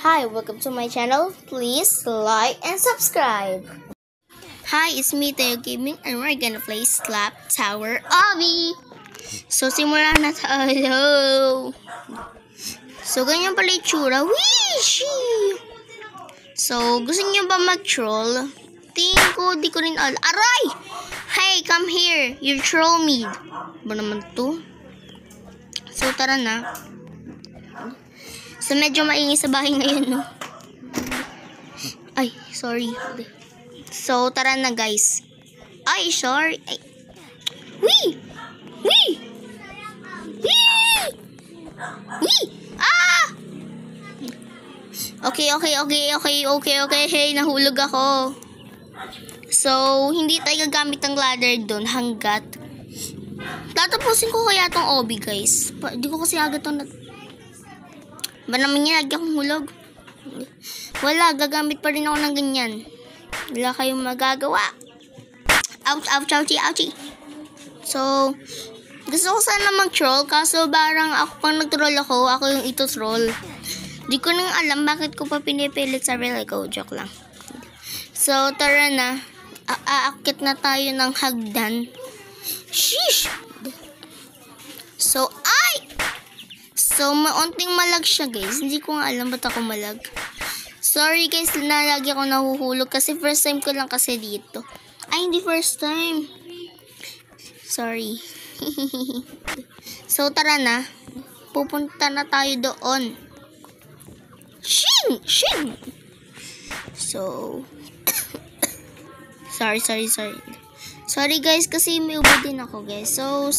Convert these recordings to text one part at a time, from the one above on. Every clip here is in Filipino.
Hi, welcome to my channel. Please like and subscribe. Hi, it's me, Teo Gaming, and we're gonna play Slap Tower Obby. So, simulan na tayo. So, ganyan pala itsura. Wishie! So, gusto niyo ba mag-troll? Tingin ko, di ko rin alam. Aray! Hey, come here. You troll me. Ba naman to? So, tara na. So, medyo maingay sa bahay ngayon, no? Ay, sorry. So, tara na, guys. Ay, sorry. Ay. Wee! Wee! Wee! Wee! Ah! Okay. Hey, nahulog ako. So, hindi tayo gagamit ng ladder doon hanggat tatapusin ko kaya tong obby, guys. Hindi ko kasi agad itong ba naman yan, lagi akong hulog. Wala, gagamit pa rin ako ng ganyan. Wala kayong magagawa. Ouch, ouchie. So, gusto ko sana mag-troll, kaso parang ako pang nag-troll ako yung ito-troll. Di ko nang alam bakit ko pa pinipilit sa real ko. Joke lang. So, tara na. Aakit na tayo ng hagdan. Sheesh! So, maunting malag siya, guys. Hindi ko nga alam ba't ako malag. Sorry, guys, na lagi ako nahuhulog kasi first time ko lang kasi dito. Ay, hindi first time. Sorry. So, tara na. Pupunta na tayo doon. Shin! So, sorry. Sorry, guys, kasi may ubo din ako, guys. So,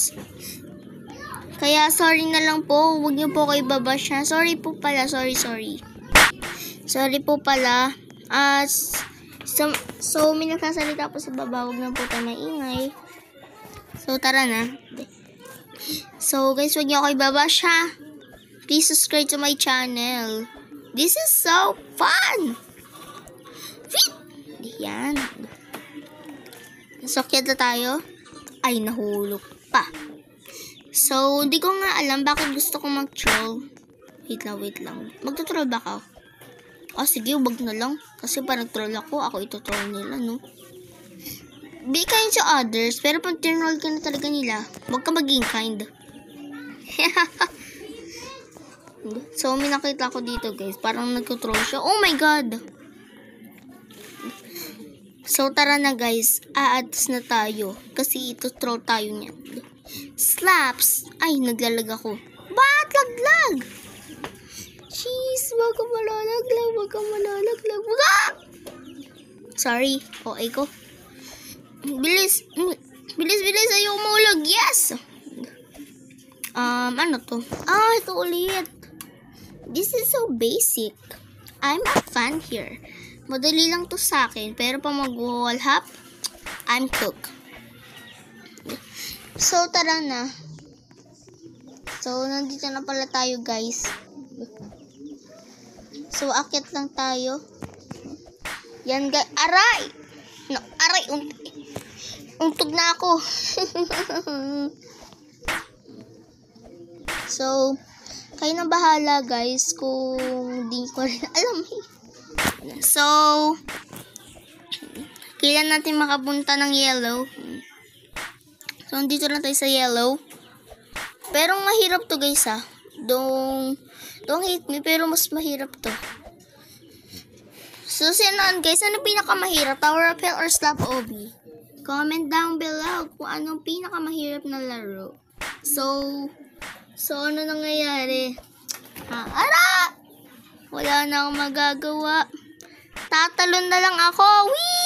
kaya sorry na lang po. Huwag niyo po kayo babash na. Sorry po pala. Sorry. Sorry po pala. So, may nagsasalita po sa baba. Huwag na po tayo maingay. So, tara na. So, guys, huwag niyo kayo babash ha. Please subscribe to my channel. This is so fun. Yan. Nasokyat na tayo. Ay, nahulog pa. So, di ko nga alam bakit gusto ko mag-troll. Wait lang. Magto-troll ba ako? Sige, wag na lang. Kasi pa nag-troll ako ito-troll nila, no? Be kind to others, pero pag troll ka na talaga nila, wag ka maging kind. So, may nakita ko dito, guys. Parang nagto-troll siya. Oh my God! So, tara na, guys. Aads na tayo. Kasi ito-troll tayo niyan. Slaps! Ay, naglalag ako. Ba't laglag? Jeez, wag ka malalaglag. Sorry. Okay ko. Bilis. Ayaw umulog. Yes! Ano to? Ito ulit. This is so basic. I'm a fan here. Madali lang to sa akin. Pero pag mag-wall hop, I'm cooked. So, tara na. So, nandito na pala tayo, guys. So, akit lang tayo. Yan, guys. Aray! No, aray. Untog na ako. So, kayo na bahala, guys, kung di ko rin alam. So, kailan natin makapunta ng yellow? So, dito na tayo sa yellow. Pero mahirap to, guys, ha. Don't hate me, pero mas mahirap to. So, sinan, guys, ano pinakamahirap? Tower of Hell or Slap Obby? Comment down below kung anong pinakamahirap na laro. So, ano nangyayari? Ara! Wala na akong magagawa. Tatalon na lang ako. Whee!